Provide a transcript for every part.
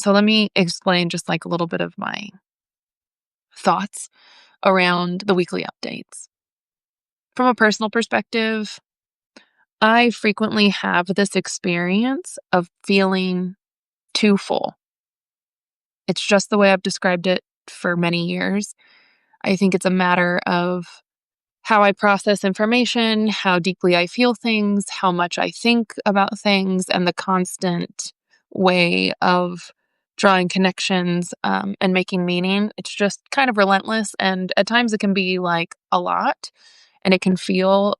So let me explain just like a little bit of my thoughts around the weekly updates. From a personal perspective, I frequently have this experience of feeling too full. It's just the way I've described it for many years. I think it's a matter of how I process information, how deeply I feel things, how much I think about things, and the constant way of drawing connections and making meaning. It's just kind of relentless. And at times it can be like a lot, and it can feel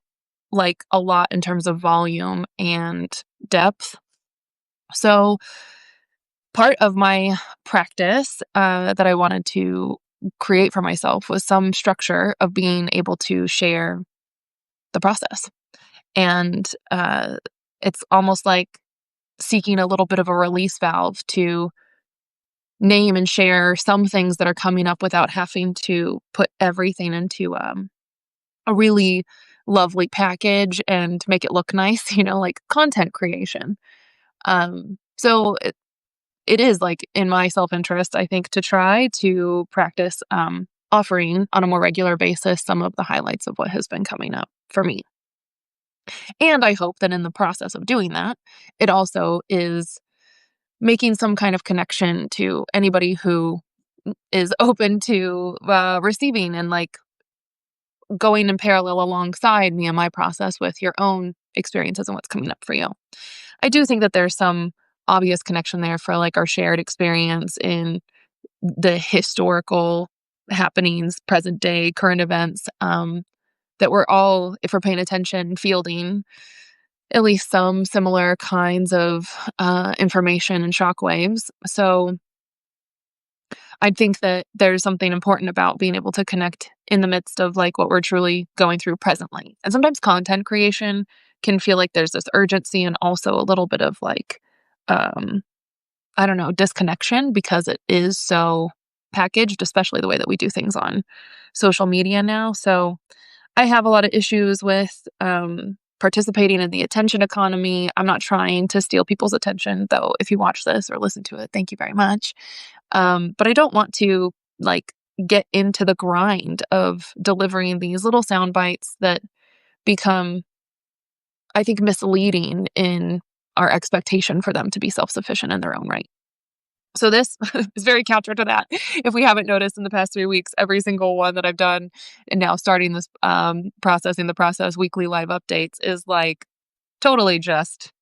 like a lot in terms of volume and depth. So, part of my practice that I wanted to create for myself was some structure of being able to share the process. And it's almost like seeking a little bit of a release valve to name and share some things that are coming up without having to put everything into a really lovely package and make it look nice, like content creation. So it is like in my self-interest, I think, to try to practice offering on a more regular basis some of the highlights of what has been coming up for me. And I hope that in the process of doing that, it also is making some kind of connection to anybody who is open to receiving and like going in parallel alongside me in my process with your own experiences and what's coming up for you. I do think that there's some obvious connection there for like our shared experience in the historical happenings, present day, current events, that we're all, if we're paying attention, fielding at least some similar kinds of information and shockwaves. So I think that there's something important about being able to connect in the midst of like what we're truly going through presently. And sometimes content creation can feel like there's this urgency and also a little bit of like, um, I don't know, disconnection because it is so packaged, especially the way that we do things on social media now. So I have a lot of issues with participating in the attention economy. I'm not trying to steal people's attention, though. If you watch this or listen to it, thank you very much. But I don't want to like get into the grind of delivering these little sound bites that become, I think, misleading in our expectation for them to be self-sufficient in their own right. So this is very counter to that. If we haven't noticed in the past 3 weeks, every single one that I've done and now starting this processing the process weekly live updates is like totally just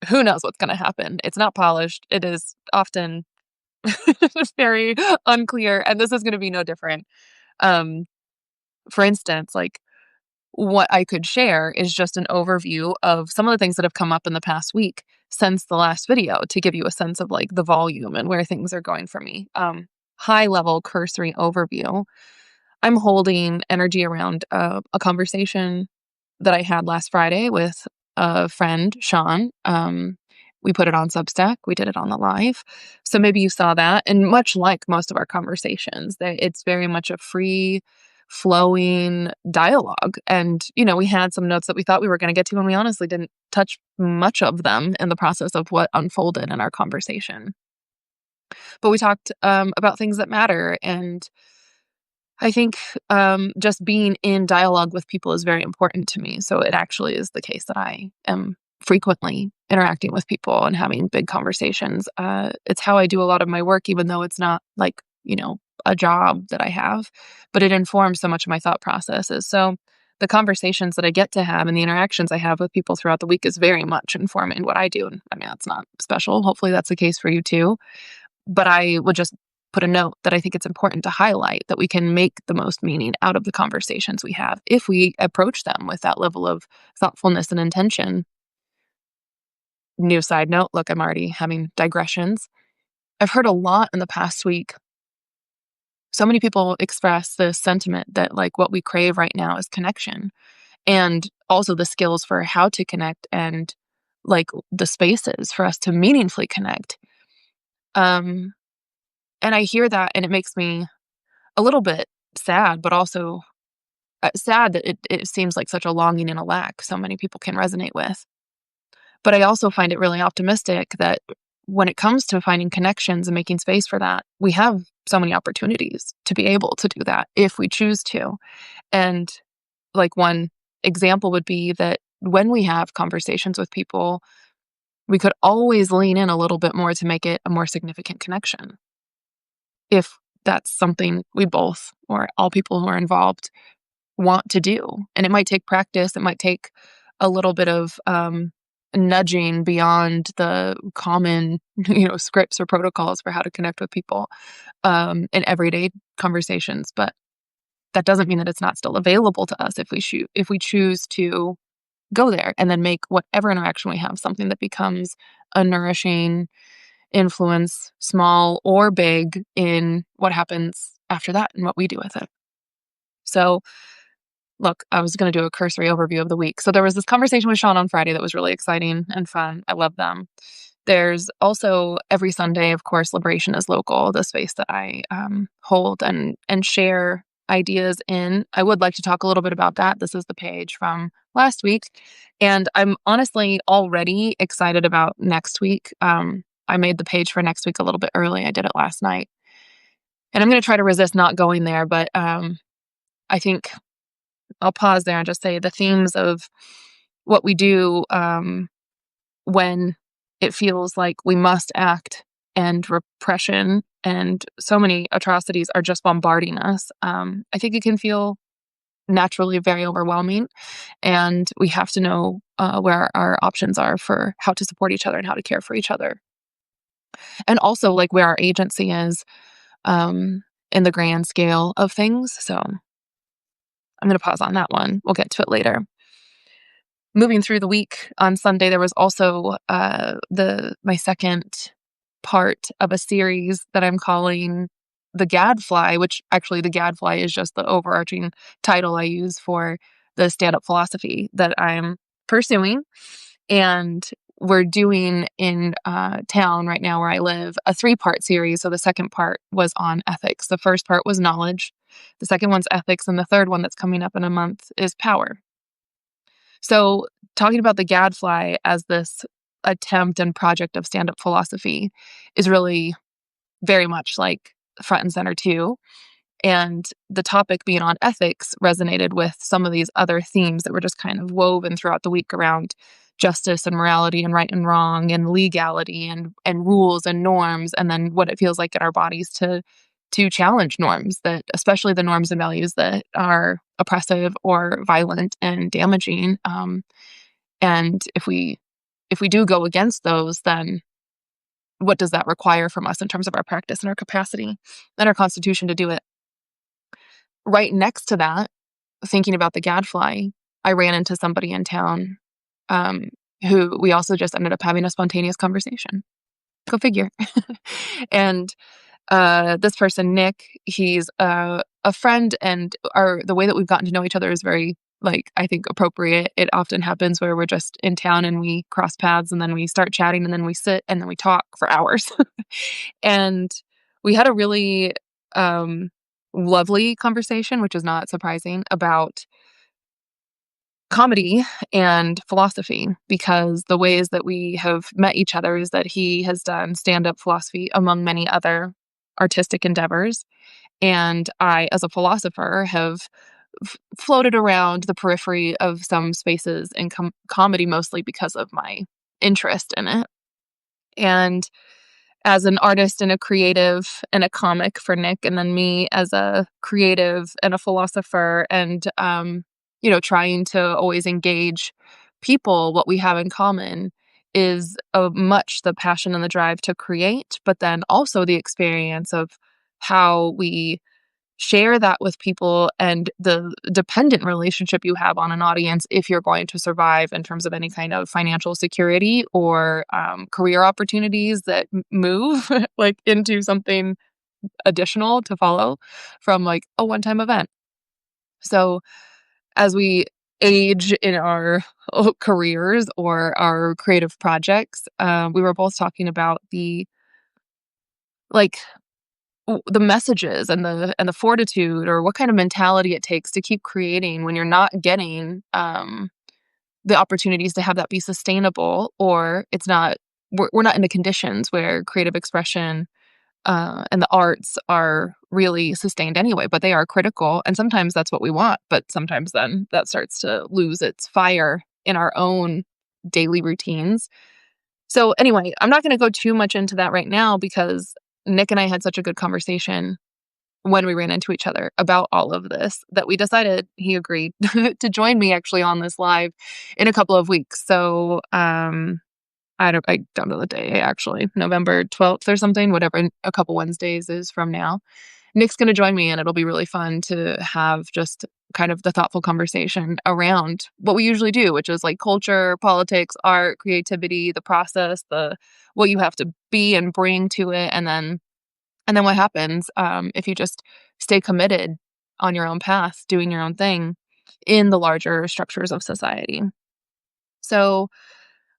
who knows what's going to happen. It's not polished. It is often very unclear, and this is going to be no different. Um, for instance, like what I could share is just an overview of some of the things that have come up in the past week since the last video to give you a sense of like the volume and where things are going for me. High level cursory overview. I'm holding energy around a conversation that I had last Friday with a friend, Sean. We put it on Substack. We did it on the live. So maybe you saw that. And much like most of our conversations, it's very much a free flowing dialogue. And, we had some notes that we thought we were going to get to, and we honestly didn't touch much of them in the process of what unfolded in our conversation. But we talked about things that matter. And I think just being in dialogue with people is very important to me. So it actually is the case that I am frequently interacting with people and having big conversations. It's how I do a lot of my work, even though it's not like, a job that I have, but it informs so much of my thought processes. So the conversations that I get to have and the interactions I have with people throughout the week is very much informing what I do. And I mean, that's not special. Hopefully that's the case for you too. But I would just put a note that I think it's important to highlight that we can make the most meaning out of the conversations we have if we approach them with that level of thoughtfulness and intention. New side note, look, I'm already having digressions. I've heard a lot in the past week. So many people express the sentiment that like what we crave right now is connection and also the skills for how to connect and like the spaces for us to meaningfully connect. And I hear that and it makes me a little bit sad, but also sad that it seems like such a longing and a lack so many people can resonate with. But I also find it really optimistic that when it comes to finding connections and making space for that, we have so many opportunities to be able to do that if we choose to. And like one example would be that when we have conversations with people, we could always lean in a little bit more to make it a more significant connection. If that's something we both or all people who are involved want to do. And it might take practice. It might take a little bit of nudging beyond the common, scripts or protocols for how to connect with people in everyday conversations. But that doesn't mean that it's not still available to us if we choose to go there and then make whatever interaction we have something that becomes a nourishing influence, small or big, in what happens after that and what we do with it. So, look, I was going to do a cursory overview of the week. So there was this conversation with Sean on Friday that was really exciting and fun. I love them. There's also every Sunday, of course, Liberation is Local, the space that I hold and share ideas in. I would like to talk a little bit about that. This is the page from last week. And I'm honestly already excited about next week. I made the page for next week a little bit early. I did it last night. And I'm going to try to resist not going there. But I think I'll pause there and just say the themes of what we do when it feels like we must act and repression and so many atrocities are just bombarding us. I think it can feel naturally very overwhelming, and we have to know where our options are for how to support each other and how to care for each other. And also like where our agency is in the grand scale of things. So I'm going to pause on that one. We'll get to it later. Moving through the week, on Sunday, there was also my second part of a series that I'm calling The Gadfly, which actually the Gadfly is just the overarching title I use for the stand-up philosophy that I'm pursuing. And we're doing in town right now where I live a 3-part series. So the second part was on ethics. The first part was knowledge. The second one's ethics. And the third one that's coming up in a month is power. So talking about the Gadfly as this attempt and project of stand-up philosophy is really very much like front and center too. And the topic being on ethics resonated with some of these other themes that were just kind of woven throughout the week around justice and morality and right and wrong and legality and rules and norms, and then what it feels like in our bodies to challenge norms, that especially the norms and values that are oppressive or violent and damaging. And if we do go against those, then what does that require from us in terms of our practice and our capacity and our constitution to do it? Right next to that, thinking about the Gadfly, I ran into somebody in town who we also just ended up having a spontaneous conversation. Go figure. And this person, Nick, he's a friend, and the way that we've gotten to know each other is very, I think, appropriate. It often happens where we're just in town and we cross paths and then we start chatting and then we sit and then we talk for hours. And we had a really lovely conversation, which is not surprising, about comedy and philosophy, because the ways that we have met each other is that he has done stand-up philosophy among many other artistic endeavors, and I, as a philosopher, have floated around the periphery of some spaces in comedy, mostly because of my interest in it. And as an artist and a creative and a comic for Nick, and then me as a creative and a philosopher, and trying to always engage people, what we have in common is much the passion and the drive to create, but then also the experience of how we share that with people and the dependent relationship you have on an audience if you're going to survive in terms of any kind of financial security or career opportunities that move into something additional to follow from a one-time event. So as we age in our careers or our creative projects, we were both talking about the messages and the fortitude, or what kind of mentality it takes to keep creating when you're not getting the opportunities to have that be sustainable, or it's not we're not in the conditions where creative expression and the arts are really sustained anyway, but they are critical. And sometimes that's what we want. But sometimes then that starts to lose its fire in our own daily routines. So, anyway, I'm not going to go too much into that right now because Nick and I had such a good conversation when we ran into each other about all of this that we decided he agreed to join me actually on this live in a couple of weeks. So, I don't know the day actually, November 12th or something, whatever a couple Wednesdays is from now. Nick's going to join me and it'll be really fun to have just kind of the thoughtful conversation around what we usually do, which is like culture, politics, art, creativity, the process, the what you have to be and bring to it, and then what happens if you just stay committed on your own path, doing your own thing in the larger structures of society. So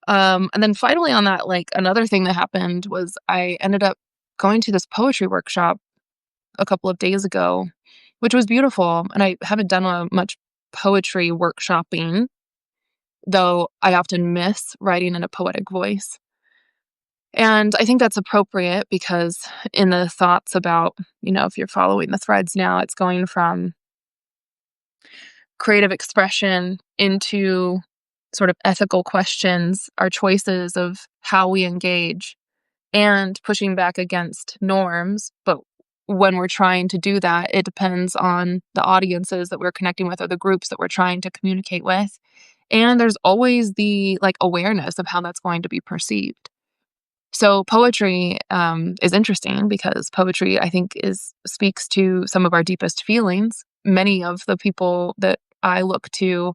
and then finally on that, like another thing that happened was I ended up going to this poetry workshop a couple of days ago, which was beautiful. And I haven't done much poetry workshopping, though I often miss writing in a poetic voice. And I think that's appropriate because in the thoughts about, if you're following the threads now, it's going from creative expression into sort of ethical questions, our choices of how we engage, and pushing back against norms. But when we're trying to do that, it depends on the audiences that we're connecting with or the groups that we're trying to communicate with. And there's always the awareness of how that's going to be perceived. So poetry is interesting because poetry, I think, speaks to some of our deepest feelings. Many of the people that I look to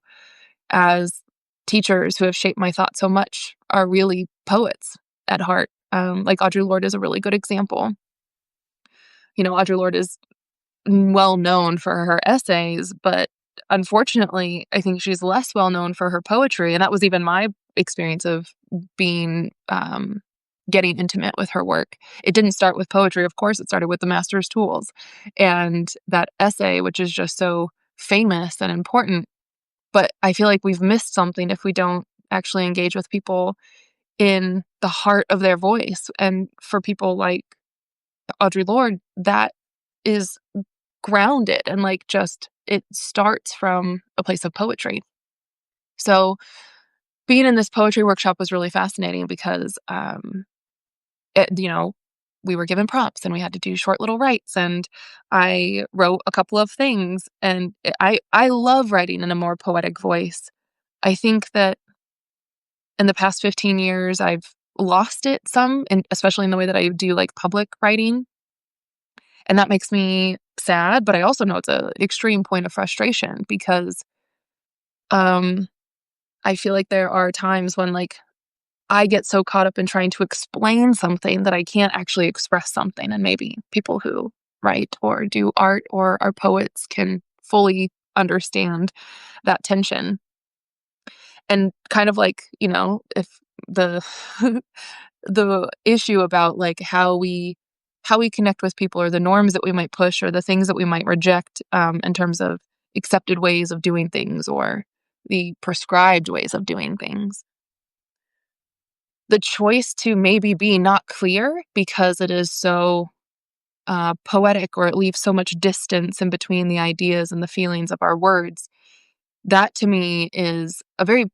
as teachers who have shaped my thought so much are really poets at heart. Like Audre Lorde is a really good example. Audre Lorde is well known for her essays, but unfortunately, I think she's less well known for her poetry. And that was even my experience of being getting intimate with her work. It didn't start with poetry, of course, it started with The Master's Tools. And that essay, which is just so famous and important, but I feel like we've missed something if we don't actually engage with people in the heart of their voice. And for people like Audre Lorde, that is grounded and it starts from a place of poetry. So being in this poetry workshop was really fascinating because, we were given prompts and we had to do short little writes, and I wrote a couple of things, and I love writing in a more poetic voice. I think that in the past 15 years, I've lost it some, and especially in the way that I do public writing. And that makes me sad, but I also know it's an extreme point of frustration because I feel like there are times when I get so caught up in trying to explain something that I can't actually express something. And maybe people who write or do art or are poets can fully understand that tension. And kind of if the the issue about how we connect with people or the norms that we might push or the things that we might reject in terms of accepted ways of doing things or the prescribed ways of doing things. The choice to maybe be not clear because it is so poetic or it leaves so much distance in between the ideas and the feelings of our words, that to me is a very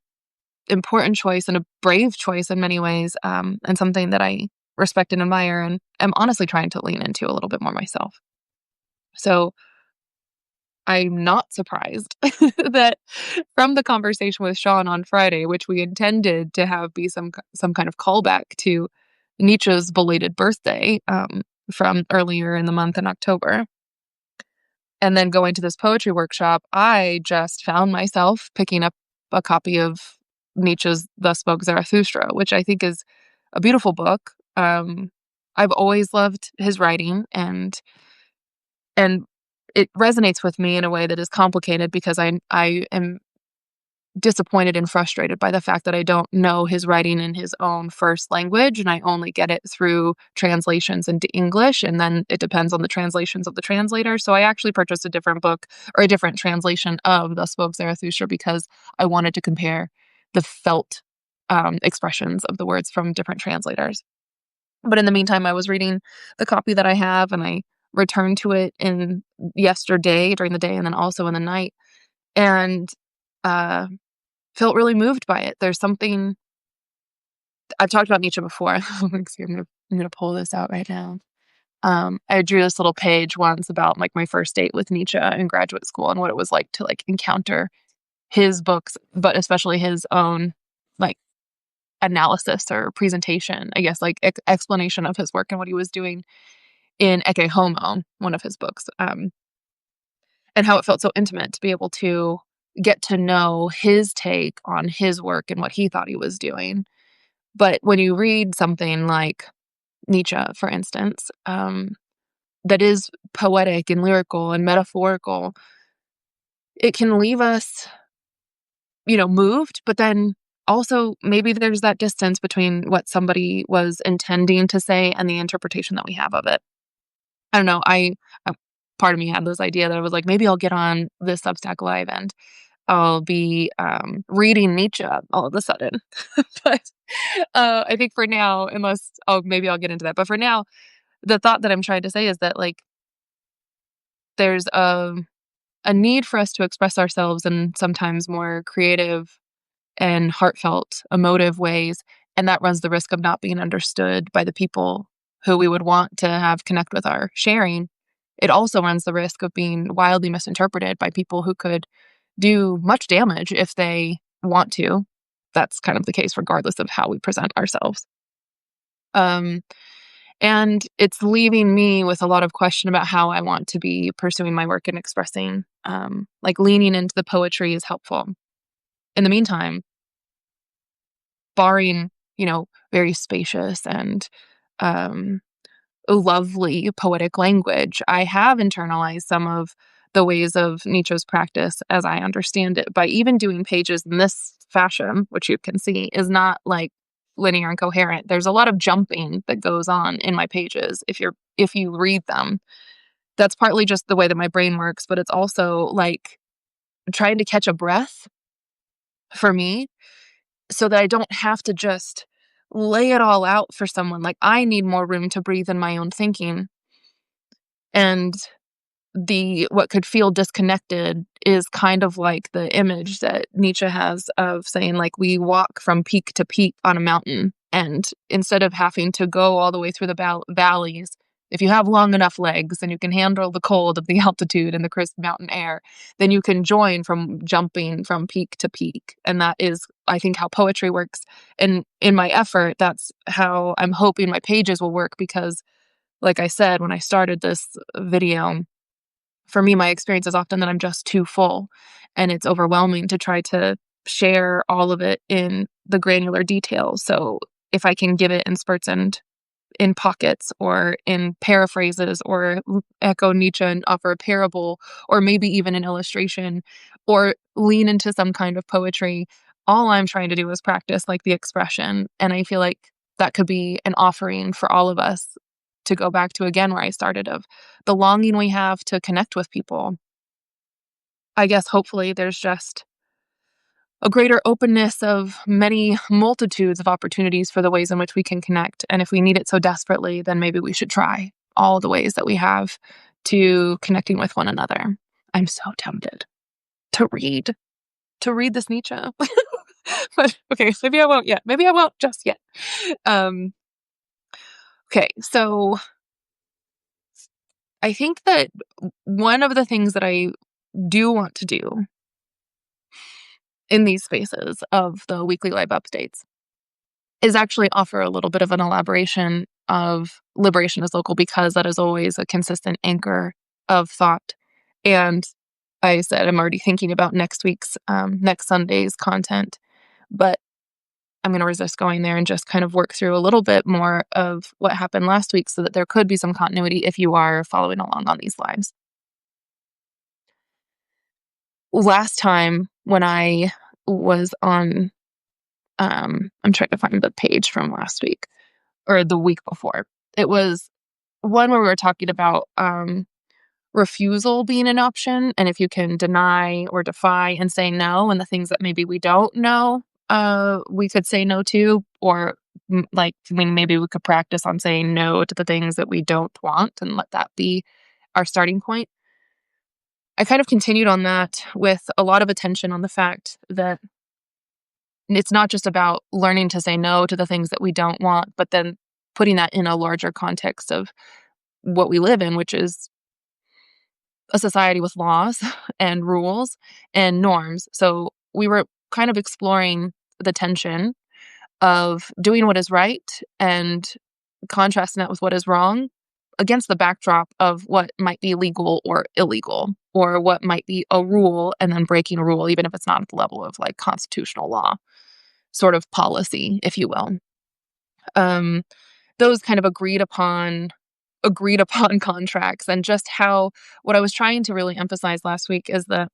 important choice and a brave choice in many ways, and something that I respect and admire and am honestly trying to lean into a little bit more myself. So I'm not surprised that from the conversation with Sean on Friday, which we intended to have be some kind of callback to Nietzsche's belated birthday from earlier in the month in October, and then going to this poetry workshop, I just found myself picking up a copy of Nietzsche's Thus Spoke Zarathustra, which I think is a beautiful book. I've always loved his writing, and it resonates with me in a way that is complicated because I am disappointed and frustrated by the fact that I don't know his writing in his own first language, and I only get it through translations into English, and then it depends on the translations of the translator. So I actually purchased a different book or a different translation of Thus Spoke Zarathustra because I wanted to compare the felt expressions of the words from different translators. But in the meantime, I was reading the copy that I have, and I returned to it in yesterday during the day and then also in the night, and uh, felt really moved by it. There's something I've talked about Nietzsche before. I'm gonna pull this out right now. I drew this little page once about like my first date with Nietzsche in graduate school and what it was like to like encounter his books, but especially his own like analysis or presentation, I guess, like explanation of his work and what he was doing in Ecce Homo, one of his books, and how it felt so intimate to be able to get to know his take on his work and what he thought he was doing. But when you read something like Nietzsche, for instance, that is poetic and lyrical and metaphorical, it can leave us, moved, but then also maybe there's that distance between what somebody was intending to say and the interpretation that we have of it. I don't know. Part of me had this idea that I was like, maybe I'll get on this Substack Live and I'll be reading Nietzsche all of a sudden. But I think for now, maybe I'll get into that. But for now, the thought that I'm trying to say is that like there's a need for us to express ourselves in sometimes more creative and heartfelt, emotive ways, and that runs the risk of not being understood by the people who we would want to have connect with our sharing. It also runs the risk of being wildly misinterpreted by people who could do much damage if they want to. That's kind of the case regardless of how we present ourselves. Um, and it's leaving me with a lot of question about how I want to be pursuing my work and expressing. Like leaning into the poetry is helpful. In the meantime, barring, very spacious and um, lovely poetic language, I have internalized some of the ways of Nietzsche's practice as I understand it by even doing pages in this fashion, which you can see is not like linear and coherent. There's a lot of jumping that goes on in my pages if you read them. That's partly just the way that my brain works, but it's also like trying to catch a breath for me so that I don't have to just lay it all out for someone. Like I need more room to breathe in my own thinking. And what could feel disconnected is kind of like the image that Nietzsche has of saying like we walk from peak to peak on a mountain, and instead of having to go all the way through the valleys, if you have long enough legs and you can handle the cold of the altitude and the crisp mountain air, then you can join from jumping from peak to peak. And that is, I think, how poetry works. And in my effort, that's how I'm hoping my pages will work, because like I said when I started this video, for me, my experience is often that I'm just too full, and it's overwhelming to try to share all of it in the granular details. So if I can give it in spurts and in pockets or in paraphrases, or echo Nietzsche and offer a parable, or maybe even an illustration, or lean into some kind of poetry, all I'm trying to do is practice like the expression. And I feel like that could be an offering for all of us to go back to again where I started, of the longing we have to connect with people. I guess hopefully there's just a greater openness of many multitudes of opportunities for the ways in which we can connect. And if we need it so desperately, then maybe we should try all the ways that we have to connecting with one another. I'm so tempted to read this Nietzsche. But okay, maybe I won't yet. Maybe I won't just yet. Okay, so I think that one of the things that I do want to do in these spaces of the weekly live updates is actually offer a little bit of an elaboration of liberation is local, because that is always a consistent anchor of thought. And I said I'm already thinking about next Sunday's content, but I'm going to resist going there and just kind of work through a little bit more of what happened last week so that there could be some continuity if you are following along on these lives. Last time when I was on, I'm trying to find the page from last week or the week before. It was one where we were talking about refusal being an option, and if you can deny or defy and say no, and the things that maybe we don't know we could say no to, or like, maybe we could practice on saying no to the things that we don't want and let that be our starting point. I kind of continued on that with a lot of attention on the fact that it's not just about learning to say no to the things that we don't want, but then putting that in a larger context of what we live in, which is a society with laws and rules and norms. So we were kind of exploring the tension of doing what is right and contrasting that with what is wrong against the backdrop of what might be legal or illegal, or what might be a rule and then breaking a rule, even if it's not at the level of like constitutional law, sort of policy, if you will. Um, those kind of agreed upon contracts, and just how what I was trying to really emphasize last week is that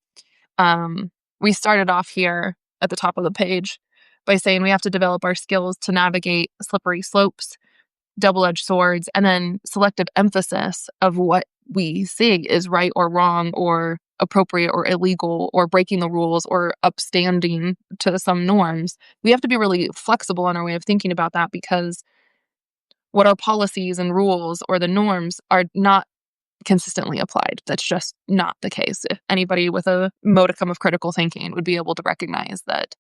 we started off here at the top of the page by saying we have to develop our skills to navigate slippery slopes, double-edged swords, and then selective emphasis of what we see is right or wrong or appropriate or illegal or breaking the rules or upstanding to some norms. We have to be really flexible in our way of thinking about that, because what our policies and rules or the norms are not consistently applied. That's just not the case. If anybody with a modicum of critical thinking would be able to recognize that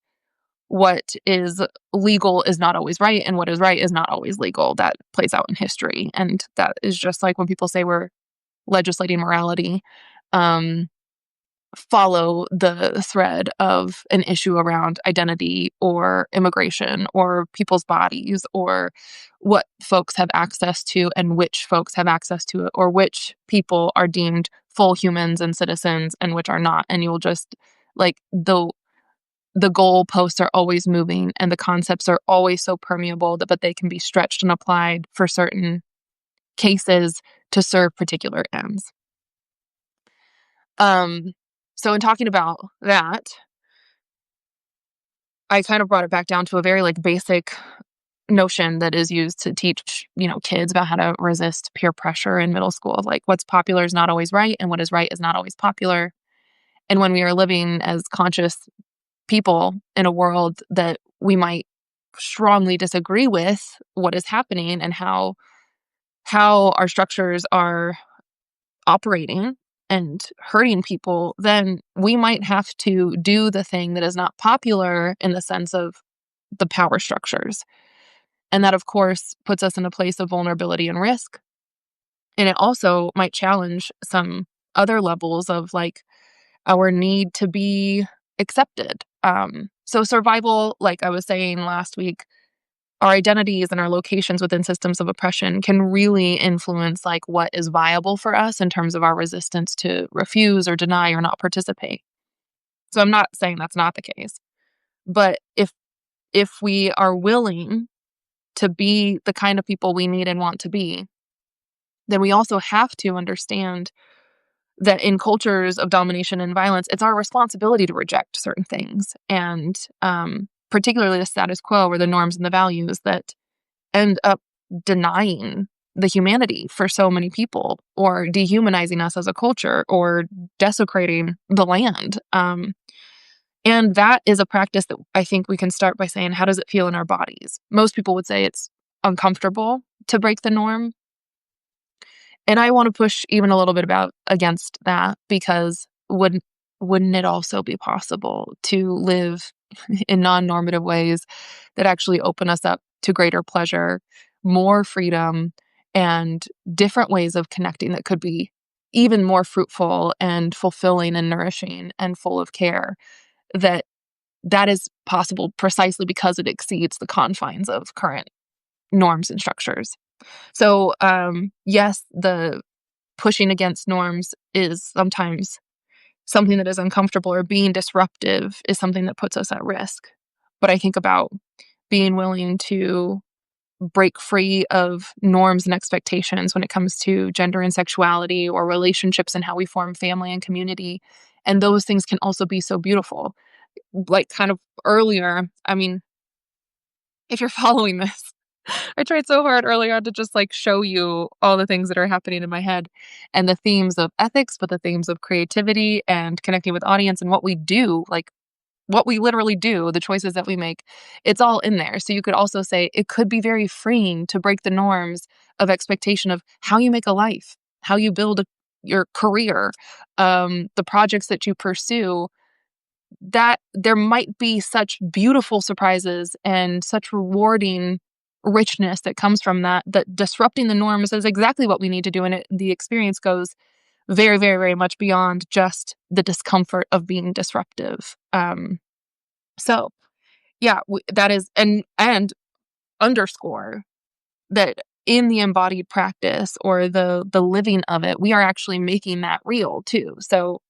what is legal is not always right, and what is right is not always legal. That plays out in history. And that is just like when people say we're legislating morality, um, follow the thread of an issue around identity or immigration or people's bodies or what folks have access to and which folks have access to it, or which people are deemed full humans and citizens and which are not. And you'll just like the goalposts are always moving and the concepts are always so permeable that, but they can be stretched and applied for certain cases to serve particular ends. So in talking about that, I kind of brought it back down to a very like basic notion that is used to teach, kids about how to resist peer pressure in middle school. Like, what's popular is not always right, and what is right is not always popular. And when we are living as conscious people in a world that we might strongly disagree with what is happening and how our structures are operating and hurting people, then we might have to do the thing that is not popular in the sense of the power structures. And that, of course, puts us in a place of vulnerability and risk. And it also might challenge some other levels of like our need to be accepted. So survival, like I was saying last week, our identities and our locations within systems of oppression can really influence like what is viable for us in terms of our resistance to refuse or deny or not participate. So I'm not saying that's not the case, but if we are willing to be the kind of people we need and want to be, then we also have to understand that in cultures of domination and violence, it's our responsibility to reject certain things, and particularly the status quo or the norms and the values that end up denying the humanity for so many people, or dehumanizing us as a culture, or desecrating the land. And that is a practice that I think we can start by saying, how does it feel in our bodies? Most people would say it's uncomfortable to break the norm. And I want to push even a little bit against that, because wouldn't it also be possible to live in non-normative ways that actually open us up to greater pleasure, more freedom, and different ways of connecting that could be even more fruitful and fulfilling and nourishing and full of care? That is possible precisely because it exceeds the confines of current norms and structures. So, yes, the pushing against norms is sometimes something that is uncomfortable, or being disruptive is something that puts us at risk. But I think about being willing to break free of norms and expectations when it comes to gender and sexuality, or relationships and how we form family and community. And those things can also be so beautiful. Like kind of earlier, I mean, if you're following this, I tried so hard early on to just like show you all the things that are happening in my head and the themes of ethics, but the themes of creativity and connecting with audience and what we do. Like, what we literally do, the choices that we make, it's all in there. So you could also say it could be very freeing to break the norms of expectation of how you make a life, how you build your career, the projects that you pursue, that there might be such beautiful surprises and such rewarding richness that comes from that, that disrupting the norms is exactly what we need to do. And the experience goes very, very, very much beyond just the discomfort of being disruptive. So yeah, that is, and underscore that in the embodied practice or the living of it, we are actually making that real too. So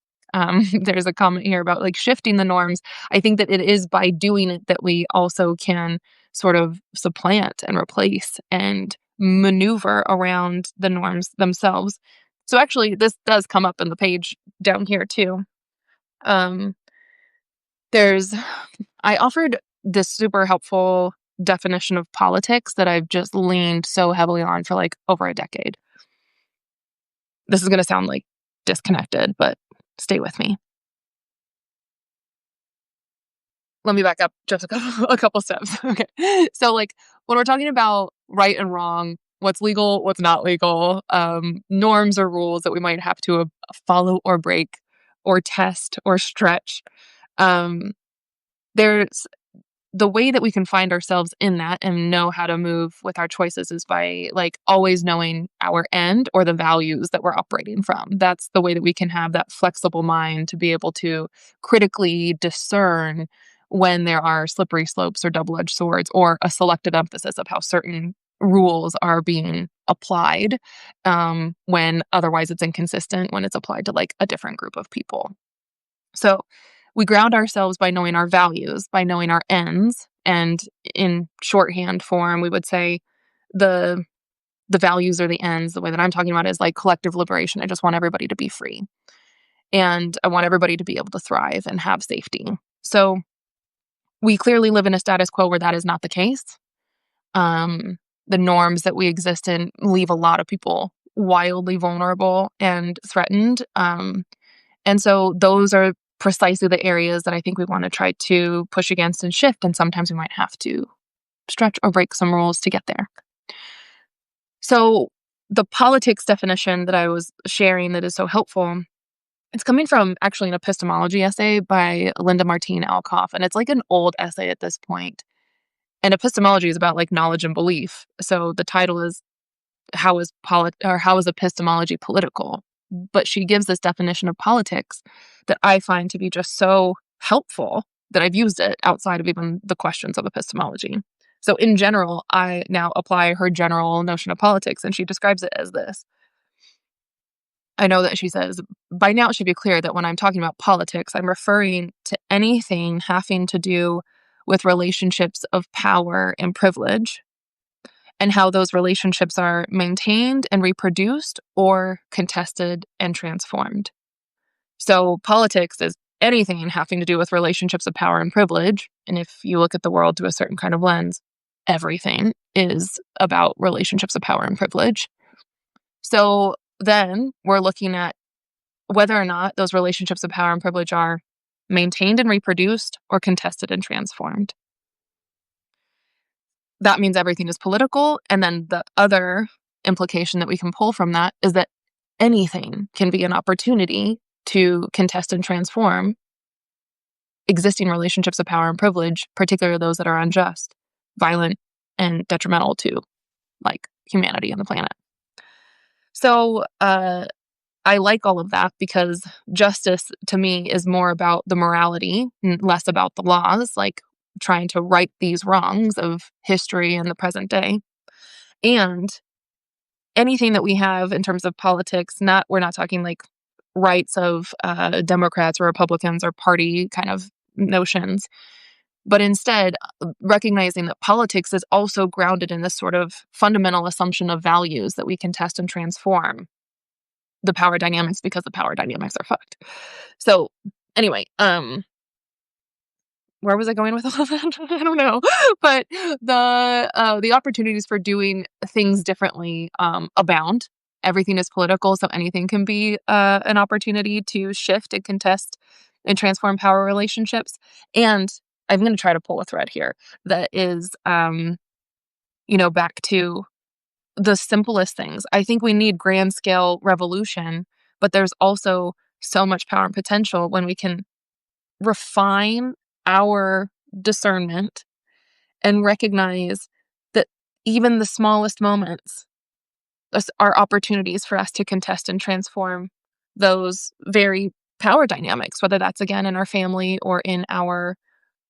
there's a comment here about like shifting the norms. I think that it is by doing it that we also can sort of supplant and replace and maneuver around the norms themselves. So actually, this does come up in the page down here too. Um, there's, I offered this super helpful definition of politics that I've just leaned so heavily on for like over a decade. This is going to sound like disconnected, but stay with me. Let me back up just a couple steps. Okay. So like when we're talking about right and wrong, what's legal, what's not legal, norms or rules that we might have to follow or break or test or stretch, um, there's the way that we can find ourselves in that and know how to move with our choices is by like always knowing our end or the values that we're operating from. That's the way that we can have that flexible mind to be able to critically discern when there are slippery slopes or double-edged swords or a selected emphasis of how certain rules are being applied, when otherwise it's inconsistent when it's applied to like a different group of people. So we ground ourselves by knowing our values, by knowing our ends. And in shorthand form, we would say the values or the ends, the way that I'm talking about is like collective liberation. I just want everybody to be free. And I want everybody to be able to thrive and have safety. So we clearly live in a status quo where that is not the case. The norms that we exist in leave a lot of people wildly vulnerable and threatened. And so those are precisely the areas that I think we want to try to push against and shift. And sometimes we might have to stretch or break some rules to get there. So the politics definition that I was sharing that is so helpful, it's coming from actually an epistemology essay by Linda Martine Alcoff. And it's like an old essay at this point. And epistemology is about like knowledge and belief. So the title is how is epistemology political? But she gives this definition of politics that I find to be just so helpful that I've used it outside of even the questions of epistemology. So in general, I now apply her general notion of politics, and she describes it as this. I know that she says, by now it should be clear that when I'm talking about politics, I'm referring to anything having to do with relationships of power and privilege, and how those relationships are maintained and reproduced or contested and transformed. So politics is anything having to do with relationships of power and privilege. And if you look at the world through a certain kind of lens, everything is about relationships of power and privilege. So then we're looking at whether or not those relationships of power and privilege are maintained and reproduced or contested and transformed. That means everything is political. And then the other implication that we can pull from that is that anything can be an opportunity to contest and transform existing relationships of power and privilege, particularly those that are unjust, violent, and detrimental to like humanity and the planet. So I like all of that because justice to me is more about the morality and less about the laws, like trying to right these wrongs of history and the present day. And anything that we have in terms of politics, we're not talking like rights of Democrats or Republicans or party kind of notions, but instead recognizing that politics is also grounded in this sort of fundamental assumption of values that we can test and transform the power dynamics because the power dynamics are fucked. So anyway, where was I going with all of that? I don't know. But the opportunities for doing things differently abound. Everything is political, so anything can be an opportunity to shift and contest and transform power relationships. And I'm going to try to pull a thread here that is, back to the simplest things. I think we need grand scale revolution, but there's also so much power and potential when we can refine our discernment and recognize that even the smallest moments are opportunities for us to contest and transform those very power dynamics, whether that's again in our family or in our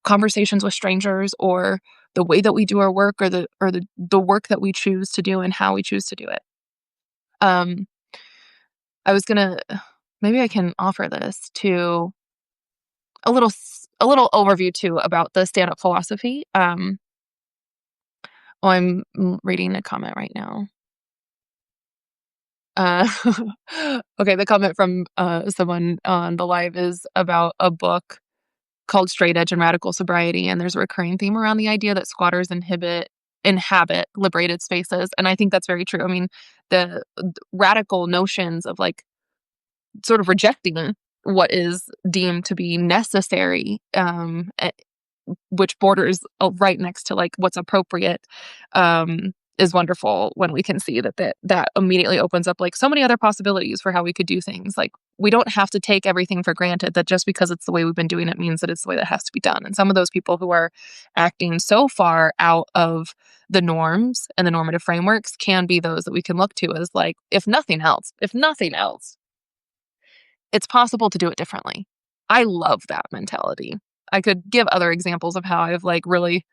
conversations with strangers or the way that we do our work or the work that we choose to do and how we choose to do it. Um, I was gonna maybe I can offer this to a little overview too about the stand up philosophy. I'm reading a comment right now. Uh, okay, the comment from someone on the live is about a book called Straight Edge and Radical Sobriety, and there's a recurring theme around the idea that squatters inhabit liberated spaces, and I think that's very true. I mean, the radical notions of like sort of rejecting what is deemed to be necessary, which borders right next to like what's appropriate, is wonderful when we can see that immediately opens up like so many other possibilities for how we could do things. Like we don't have to take everything for granted that just because it's the way we've been doing it means that it's the way that has to be done. And some of those people who are acting so far out of the norms and the normative frameworks can be those that we can look to as like, if nothing else, it's possible to do it differently. I love that mentality. I could give other examples of how I've like really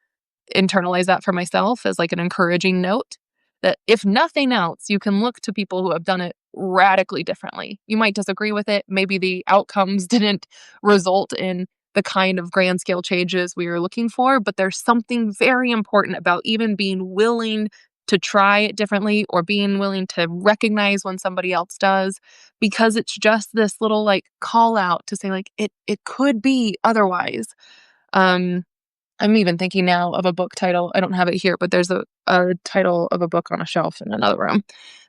internalized that for myself as like an encouraging note that if nothing else, you can look to people who have done it radically differently. You might disagree with it. Maybe the outcomes didn't result in the kind of grand scale changes we were looking for, but there's something very important about even being willing to try it differently or being willing to recognize when somebody else does, because it's just this little like call out to say like it could be otherwise. um I'm even thinking now of a book title. I don't have it here, but there's a title of a book on a shelf in another room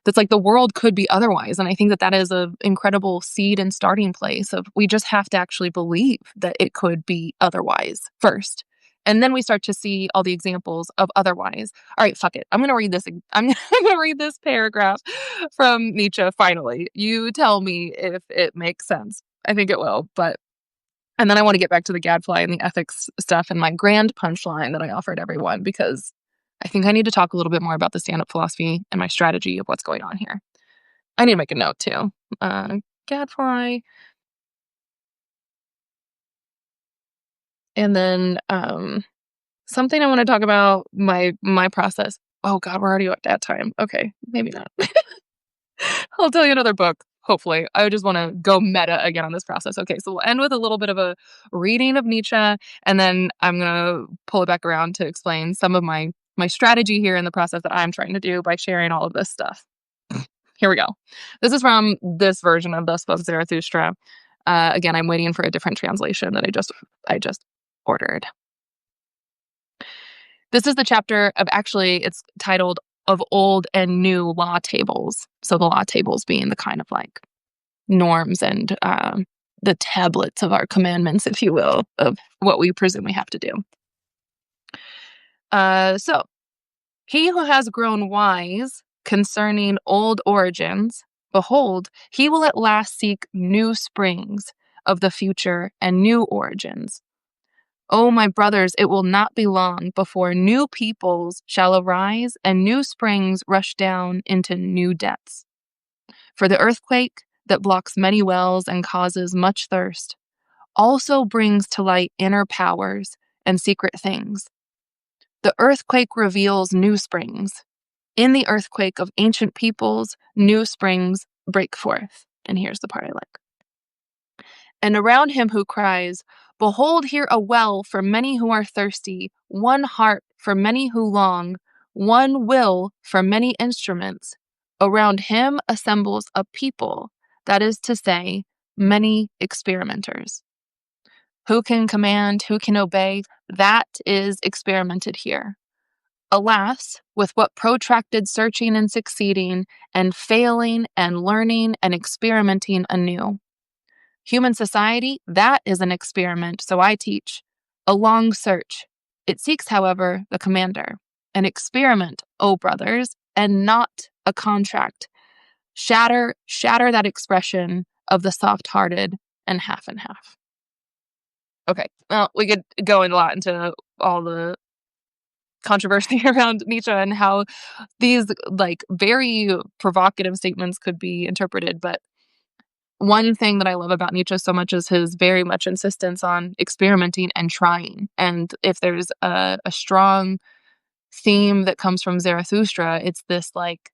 that's like the world could be otherwise. And I think that is an incredible seed and starting place of we just have to actually believe that it could be otherwise first. And then we start to see all the examples of otherwise. All right, fuck it. I'm going to read this. I'm going to read this paragraph from Nietzsche. Finally, you tell me if it makes sense. I think it will, but and then I want to get back to the Gadfly and the ethics stuff and my grand punchline that I offered everyone, because I think I need to talk a little bit more about the stand-up philosophy and my strategy of what's going on here. I need to make a note too. Gadfly. And then something I want to talk about my process. Oh God, we're already at that time. Okay, maybe not. I'll tell you another book. Hopefully. I just want to go meta again on this process. Okay, so we'll end with a little bit of a reading of Nietzsche, and then I'm going to pull it back around to explain some of my strategy here in the process that I'm trying to do by sharing all of this stuff. Here we go. This is from this version of Thus Spoke Zarathustra. Again, I'm waiting for a different translation that I just ordered. This is the chapter of it's titled Of Old and New Law Tables. So the law tables being the kind of like norms and the tablets of our commandments, if you will, of what we presume we have to do. So he who has grown wise concerning old origins, behold, he will at last seek new springs of the future and new origins. O my brothers, it will not be long before new peoples shall arise and new springs rush down into new depths. For the earthquake that blocks many wells and causes much thirst also brings to light inner powers and secret things. The earthquake reveals new springs. In the earthquake of ancient peoples, new springs break forth. And here's the part I like. And around him who cries, behold here a well for many who are thirsty, one heart for many who long, one will for many instruments. Around him assembles a people, that is to say, many experimenters. Who can command, who can obey, that is experimented here. Alas, with what protracted searching and succeeding, and failing and learning and experimenting anew. Human society, that is an experiment, so I teach. A long search. It seeks, however, the commander. An experiment, O brothers, and not a contract. Shatter that expression of the soft-hearted and half and half. Okay, well, we could go a lot into all the controversy around Nietzsche and how these, like, very provocative statements could be interpreted, but one thing that I love about Nietzsche so much is his very much insistence on experimenting and trying, and if there's a strong theme that comes from Zarathustra, it's this, like,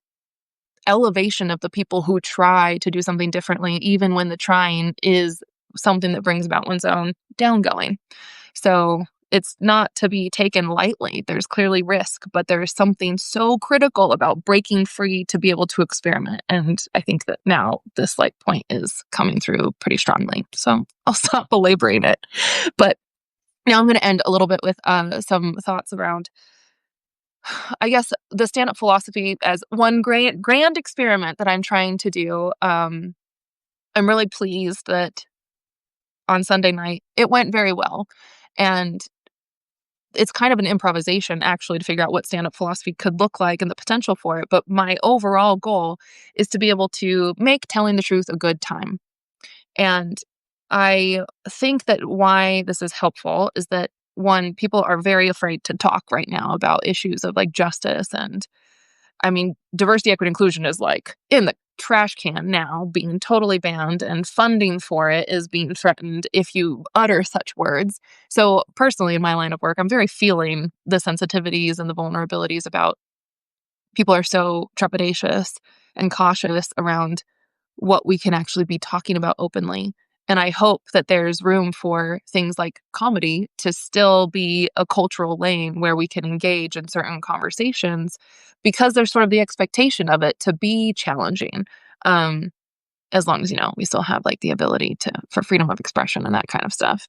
elevation of the people who try to do something differently, even when the trying is something that brings about one's own downgoing. So it's not to be taken lightly. There's clearly risk, but there's something so critical about breaking free to be able to experiment. And I think that now this like point is coming through pretty strongly. So I'll stop belaboring it. But now I'm going to end a little bit with some thoughts around, I guess, the stand-up philosophy as one grand experiment that I'm trying to do. I'm really pleased that on Sunday night it went very well, and it's kind of an improvisation actually to figure out what stand-up philosophy could look like and the potential for it. But my overall goal is to be able to make telling the truth a good time. And I think that why this is helpful is that one, people are very afraid to talk right now about issues of like justice and I mean, diversity, equity, inclusion is like in the trash can now, being totally banned, and funding for it is being threatened if you utter such words. So, personally, in my line of work, I'm very feeling the sensitivities and the vulnerabilities about people are so trepidatious and cautious around what we can actually be talking about openly. And I hope that there's room for things like comedy to still be a cultural lane where we can engage in certain conversations because there's sort of the expectation of it to be challenging. Um, as long as, we still have like the ability for freedom of expression and that kind of stuff.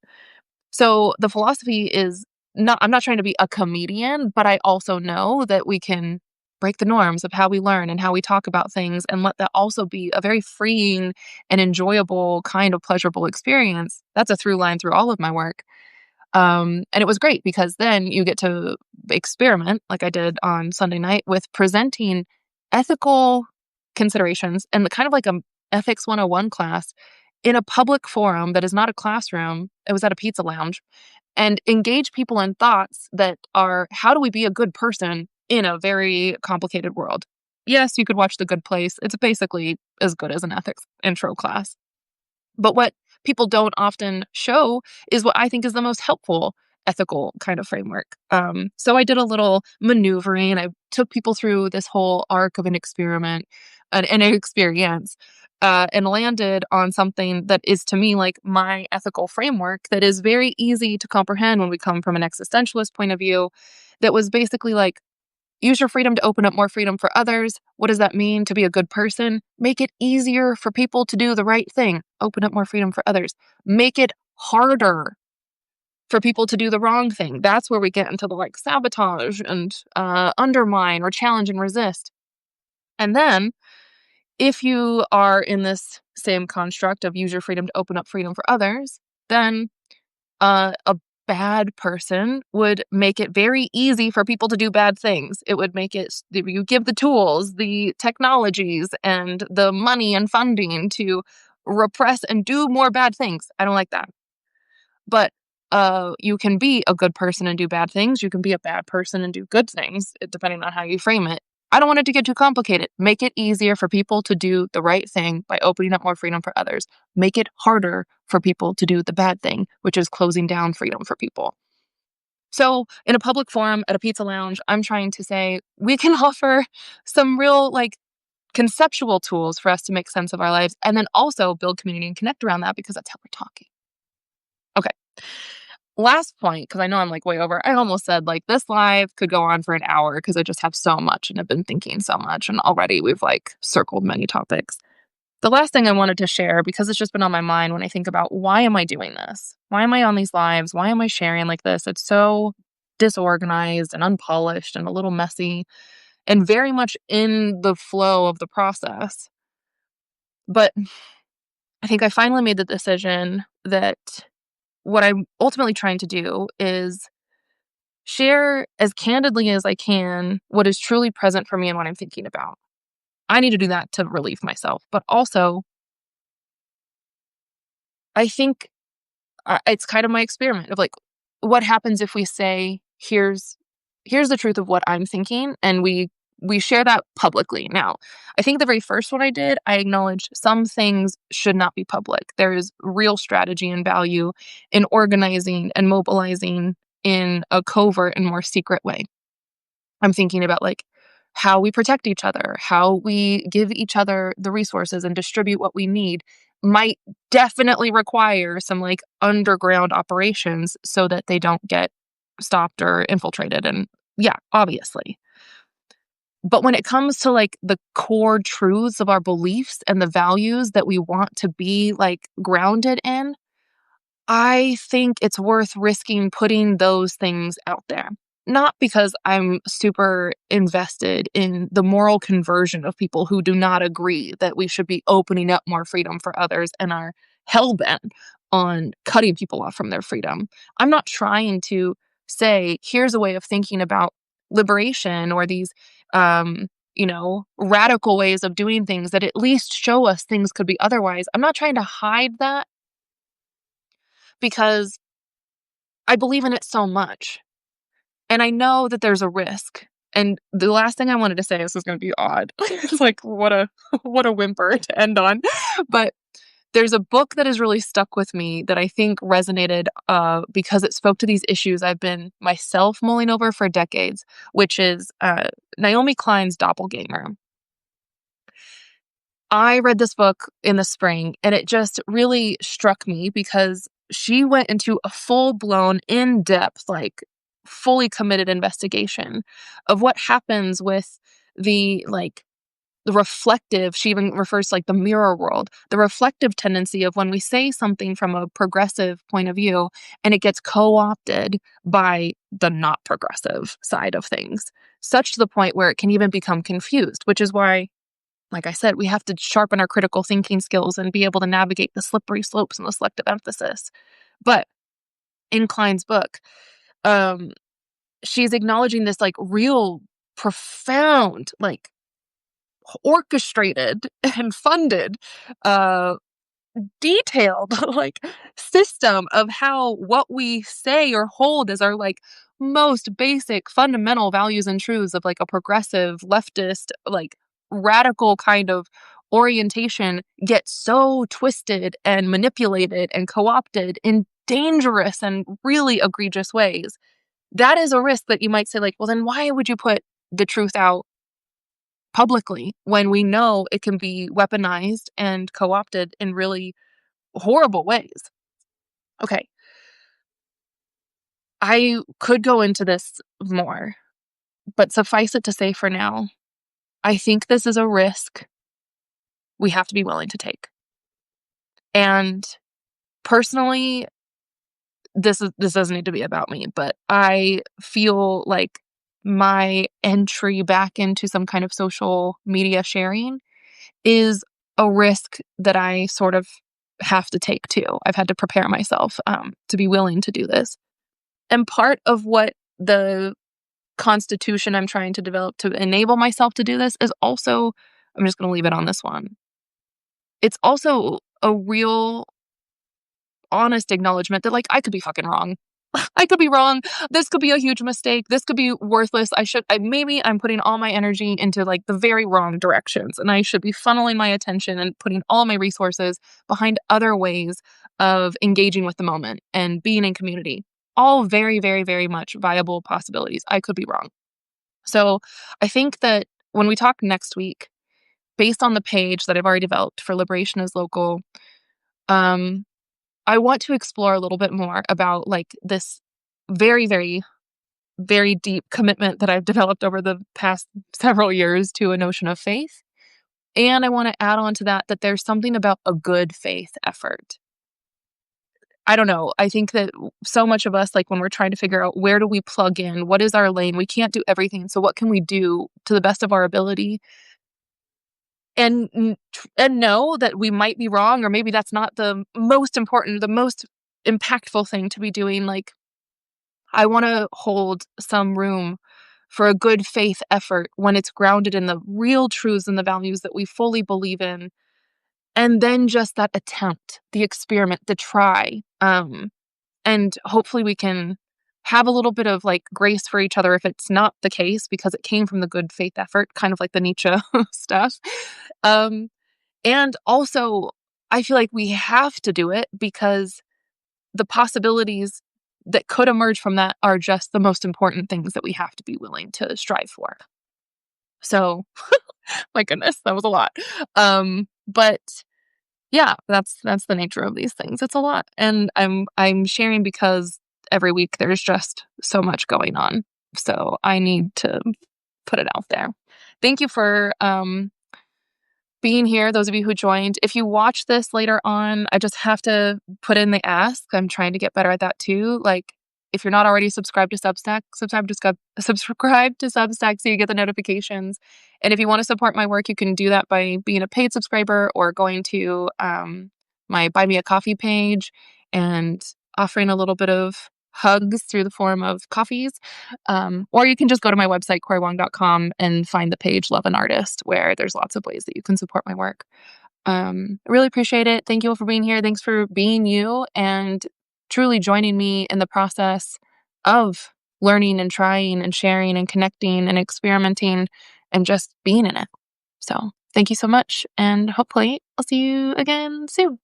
So the philosophy is not, I'm not trying to be a comedian, but I also know that we can break the norms of how we learn and how we talk about things and let that also be a very freeing and enjoyable kind of pleasurable experience. That's a through line through all of my work. And it was great because then you get to experiment, like I did on Sunday night, with presenting ethical considerations and the kind of like a ethics 101 class in a public forum that is not a classroom. It was at a pizza lounge and engage people in thoughts that are how do we be a good person in a very complicated world? Yes, you could watch The Good Place. It's basically as good as an ethics intro class. But what people don't often show is what I think is the most helpful ethical kind of framework. So I did a little maneuvering. I took people through this whole arc of an experiment, an experience, and landed on something that is to me like my ethical framework that is very easy to comprehend when we come from an existentialist point of view. That was basically like, use your freedom to open up more freedom for others. What does that mean to be a good person? Make it easier for people to do the right thing. Open up more freedom for others. Make it harder for people to do the wrong thing. That's where we get into the like sabotage and undermine or challenge and resist. And then if you are in this same construct of use your freedom to open up freedom for others, then a bad person would make it very easy for people to do bad things. It would make it, you give the tools, the technologies, and the money and funding to repress and do more bad things. I don't like that. But you can be a good person and do bad things. You can be a bad person and do good things, depending on how you frame it. I don't want it to get too complicated. Make it easier for people to do the right thing by opening up more freedom for others. Make it harder for people to do the bad thing, which is closing down freedom for people. So in a public forum at a pizza lounge, I'm trying to say we can offer some real like conceptual tools for us to make sense of our lives and then also build community and connect around that because that's how we're talking. Okay. Last point, because I know I'm like way over. I almost said like this live could go on for an hour because I just have so much and have been thinking so much. And already we've like circled many topics. The last thing I wanted to share, because it's just been on my mind when I think about why am I doing this? Why am I on these lives? Why am I sharing like this? It's so disorganized and unpolished and a little messy and very much in the flow of the process. But I think I finally made the decision that what I'm ultimately trying to do is share as candidly as I can what is truly present for me and what I'm thinking about. I need to do that to relieve myself. But also, I think it's kind of my experiment of like, what happens if we say, here's the truth of what I'm thinking, and we share that publicly. Now, I think the very first one I did, I acknowledged some things should not be public. There is real strategy and value in organizing and mobilizing in a covert and more secret way. I'm thinking about like how we protect each other, how we give each other the resources and distribute what we need might definitely require some like underground operations so that they don't get stopped or infiltrated. And yeah, obviously. But when it comes to like the core truths of our beliefs and the values that we want to be like grounded in, I think it's worth risking putting those things out there. Not because I'm super invested in the moral conversion of people who do not agree that we should be opening up more freedom for others and are hell-bent on cutting people off from their freedom. I'm not trying to say, here's a way of thinking about liberation or these, radical ways of doing things that at least show us things could be otherwise. I'm not trying to hide that because I believe in it so much. And I know that there's a risk. And the last thing I wanted to say, this is going to be odd. It's like, what a what a whimper to end on. But there's a book that has really stuck with me that I think resonated because it spoke to these issues I've been myself mulling over for decades, which is Naomi Klein's Doppelganger. I read this book in the spring and it just really struck me because she went into a full-blown, in-depth, like fully committed investigation of what happens with the reflective, she even refers to like the mirror world, the reflective tendency of when we say something from a progressive point of view and it gets co-opted by the not progressive side of things, such to the point where it can even become confused, which is why, like I said, we have to sharpen our critical thinking skills and be able to navigate the slippery slopes and the selective emphasis. But in Klein's book, um, she's acknowledging this like real profound, like orchestrated and funded uh detailed like system of how what we say or hold as our like most basic fundamental values and truths of like a progressive leftist like radical kind of orientation get so twisted and manipulated and co-opted in dangerous and really egregious ways. That is a risk that you might say like, well, then why would you put the truth out publicly when we know it can be weaponized and co-opted in really horrible ways? Okay, I could go into this more, but suffice it to say for now, I think this is a risk we have to be willing to take. And personally, this doesn't need to be about me, but I feel like my entry back into some kind of social media sharing is a risk that I sort of have to take too. I've had to prepare myself to be willing to do this. And part of what the constitution I'm trying to develop to enable myself to do this is also, I'm just going to leave it on this one. It's also a real honest acknowledgement that like I could be fucking wrong. I could be wrong. This could be a huge mistake. This could be worthless. Maybe I'm putting all my energy into like the very wrong directions and I should be funneling my attention and putting all my resources behind other ways of engaging with the moment and being in community. All very, very, very much viable possibilities. I could be wrong. So I think that when we talk next week, based on the page that I've already developed for Liberation is Local, um, I want to explore a little bit more about like this very, very, very deep commitment that I've developed over the past several years to a notion of faith. And I want to add on to that there's something about a good faith effort. I don't know. I think that so much of us, like when we're trying to figure out where do we plug in, what is our lane, we can't do everything. So what can we do to the best of our ability and know that we might be wrong, or maybe that's not the most important, the most impactful thing to be doing. Like, I want to hold some room for a good faith effort when it's grounded in the real truths and the values that we fully believe in. And then just that attempt, the experiment, the try. And hopefully we can have a little bit of like grace for each other if it's not the case, because it came from the good faith effort, kind of like the Nietzsche stuff. Um, and also, I feel like we have to do it because the possibilities that could emerge from that are just the most important things that we have to be willing to strive for. So, my goodness, that was a lot. But yeah, that's the nature of these things. It's a lot, and I'm sharing because every week there's just so much going on. So I need to put it out there. Thank you for being here, those of you who joined. If you watch this later on, I just have to put in the ask. I'm trying to get better at that too. Like, if you're not already subscribed to Substack, subscribe to Substack so you get the notifications. And if you want to support my work, you can do that by being a paid subscriber or going to my Buy Me a Coffee page and offering a little bit of hugs through the form of coffees. Or you can just go to my website, CoriWong.com, and find the page Love an Artist, where there's lots of ways that you can support my work. I really appreciate it. Thank you all for being here. Thanks for being you and truly joining me in the process of learning and trying and sharing and connecting and experimenting and just being in it. So thank you so much. And hopefully I'll see you again soon.